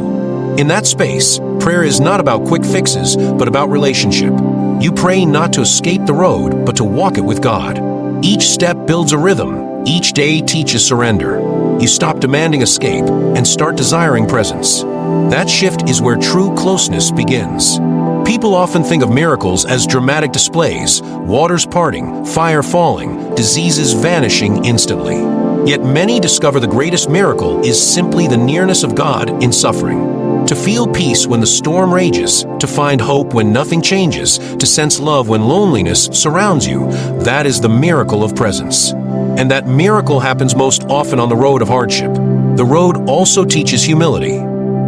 In that space, prayer is not about quick fixes, but about relationship. You pray not to escape the road, but to walk it with God. Each step builds a rhythm. Each day teaches surrender. You stop demanding escape and start desiring presence. That shift is where true closeness begins. People often think of miracles as dramatic displays, waters parting, fire falling, diseases vanishing instantly. Yet many discover the greatest miracle is simply the nearness of God in suffering. To feel peace when the storm rages, to find hope when nothing changes, to sense love when loneliness surrounds you, that is the miracle of presence. And that miracle happens most often on the road of hardship. The road also teaches humility.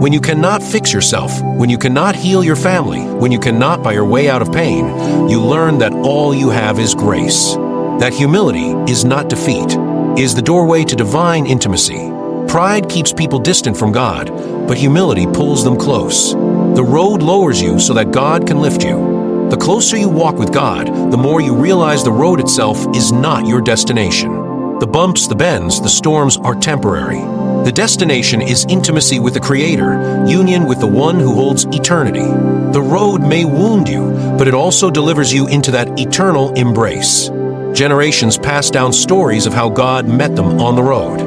When you cannot fix yourself, when you cannot heal your family, when you cannot buy your way out of pain, you learn that all you have is grace. That humility is not defeat, it is the doorway to divine intimacy. Pride keeps people distant from God, but humility pulls them close. The road lowers you so that God can lift you. The closer you walk with God, the more you realize the road itself is not your destination. The bumps, the bends, the storms are temporary. The destination is intimacy with the Creator, union with the one who holds eternity. The road may wound you, but it also delivers you into that eternal embrace. Generations pass down stories of how God met them on the road.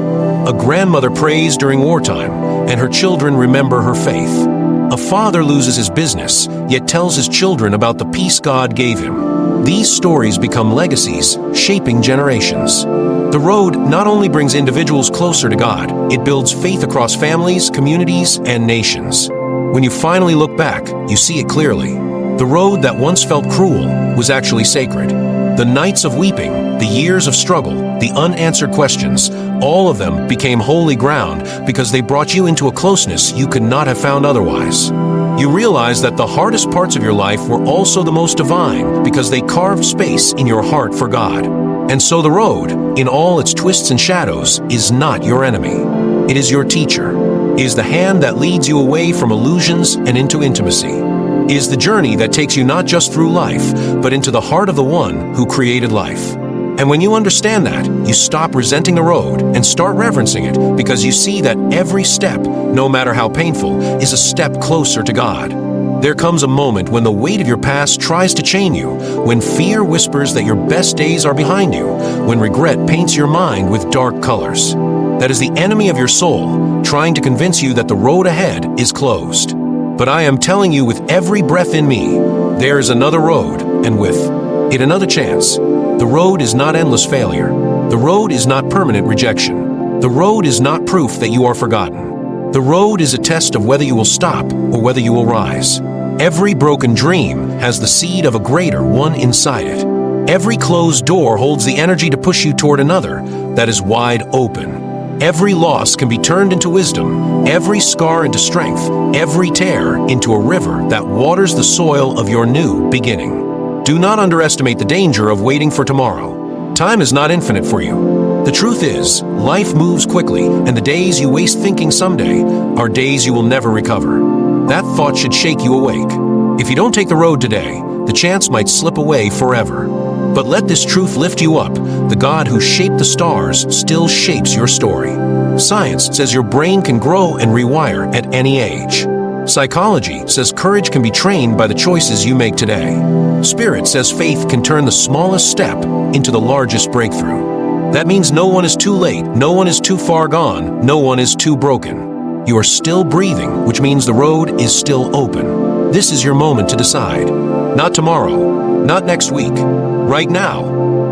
A grandmother prays during wartime, and her children remember her faith. A father loses his business, yet tells his children about the peace God gave him. These stories become legacies, shaping generations. The road not only brings individuals closer to God, it builds faith across families, communities, and nations. When you finally look back, you see it clearly. The road that once felt cruel was actually sacred. The nights of weeping, the years of struggle, the unanswered questions, all of them became holy ground because they brought you into a closeness you could not have found otherwise. You realize that the hardest parts of your life were also the most divine because they carved space in your heart for God. And so the road, in all its twists and shadows, is not your enemy. It is your teacher. It is the hand that leads you away from illusions and into intimacy. It is the journey that takes you not just through life, but into the heart of the one who created life. And when you understand that, you stop resenting the road and start reverencing it because you see that every step, no matter how painful, is a step closer to God. There comes a moment when the weight of your past tries to chain you, when fear whispers that your best days are behind you, when regret paints your mind with dark colors. That is the enemy of your soul, trying to convince you that the road ahead is closed. But I am telling you with every breath in me, there is another road, and with it another chance. The road is not endless failure. The road is not permanent rejection. The road is not proof that you are forgotten. The road is a test of whether you will stop or whether you will rise. Every broken dream has the seed of a greater one inside it. Every closed door holds the energy to push you toward another that is wide open. Every loss can be turned into wisdom, every scar into strength, every tear into a river that waters the soil of your new beginning. Do not underestimate the danger of waiting for tomorrow. Time is not infinite for you. The truth is, life moves quickly, and the days you waste thinking someday are days you will never recover. That thought should shake you awake. If you don't take the road today, the chance might slip away forever. But let this truth lift you up. The God who shaped the stars still shapes your story. Science says your brain can grow and rewire at any age. Psychology says courage can be trained by the choices you make today. Spirit says faith can turn the smallest step into the largest breakthrough. That means no one is too late, no one is too far gone, no one is too broken. You are still breathing, which means the road is still open. This is your moment to decide. Not tomorrow, not next week, right now.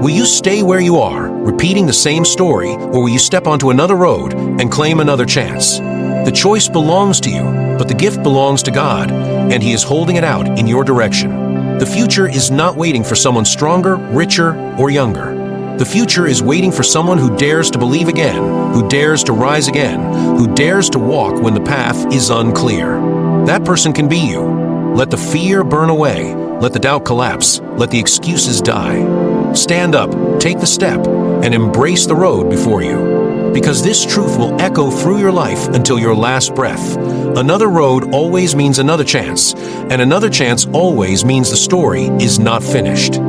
Will you stay where you are, repeating the same story, or will you step onto another road and claim another chance? The choice belongs to you, but the gift belongs to God, and He is holding it out in your direction. The future is not waiting for someone stronger, richer, or younger. The future is waiting for someone who dares to believe again, who dares to rise again, who dares to walk when the path is unclear. That person can be you. Let the fear burn away. Let the doubt collapse. Let the excuses die. Stand up, take the step, and embrace the road before you. Because this truth will echo through your life until your last breath. Another road always means another chance, and another chance always means the story is not finished.